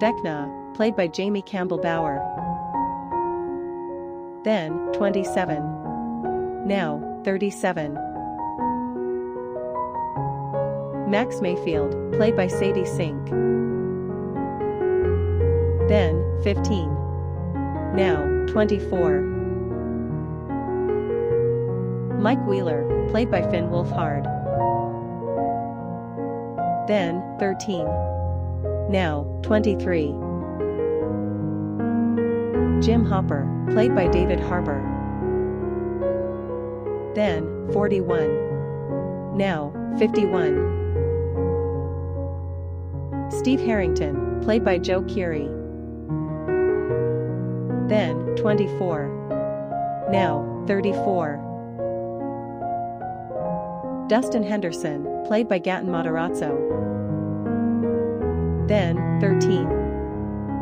Vecna, played by Jamie Campbell Bower. Then, 27. Now, 37. Max Mayfield, played by Sadie Sink. Then, 15. Now, 24. Mike Wheeler, played by Finn Wolfhard. Then, 13. Now, 23. Jim Hopper, played by David Harbour. Then, 41. Now, 51. Steve Harrington, played by Joe Keery. Then, 24. Now, 34. Dustin Henderson, played by Gaten Matarazzo. Then, 13.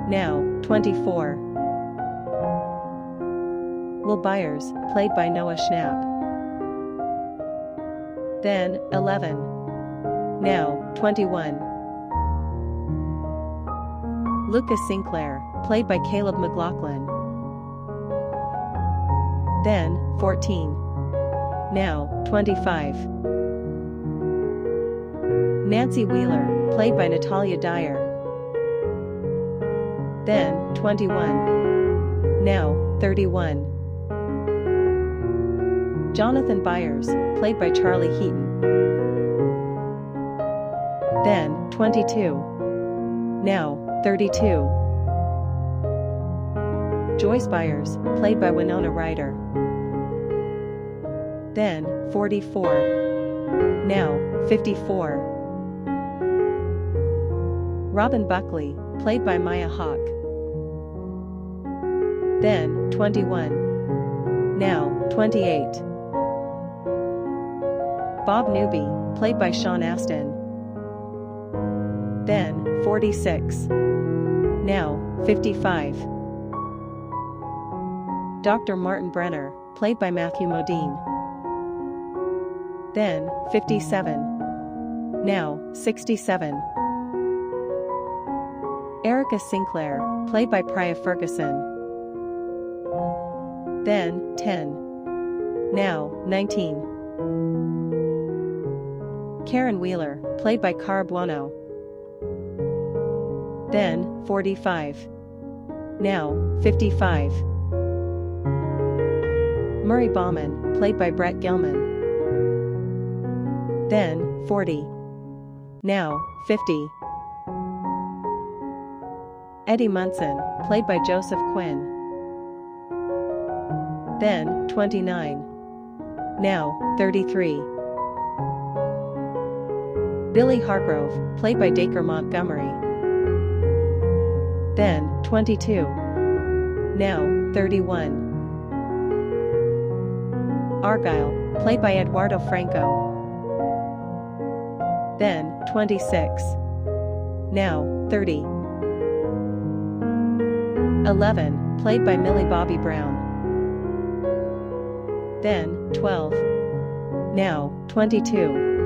Now, 24. Will Byers, played by Noah Schnapp. Then, 11. Now, 21. Lucas Sinclair, played by Caleb McLaughlin. Then, 14. Now, 25. Nancy Wheeler, played by Natalia Dyer. Then, 21. Now, 31. Jonathan Byers, played by Charlie Heaton. Then, 22. Now, 32. Joyce Byers, played by Winona Ryder. Then, 44. Now, 54. Robin Buckley, played by Maya Hawke. Then, 21. Now, 28. Bob Newby, played by Sean Astin. Then, 46. Now, 55. Dr. Martin Brenner, played by Matthew Modine. Then, 57. Now, 67. Erica Sinclair, played by Priya Ferguson. Then, 10. Now, 19. Karen Wheeler, played by Cara Buono. Then, 45. Now, 55. Murray Bauman, played by Brett Gilman. Then, 40. Now, 50. Eddie Munson, played by Joseph Quinn. Then, 29. Now, 33. Billy Hargrove, played by Dacre Montgomery. Then, 22. Now, 31. Argyle, played by Eduardo Franco. Then, 26. Now, 30. 11, played by Millie Bobby Brown. Then, 12. Now, 22.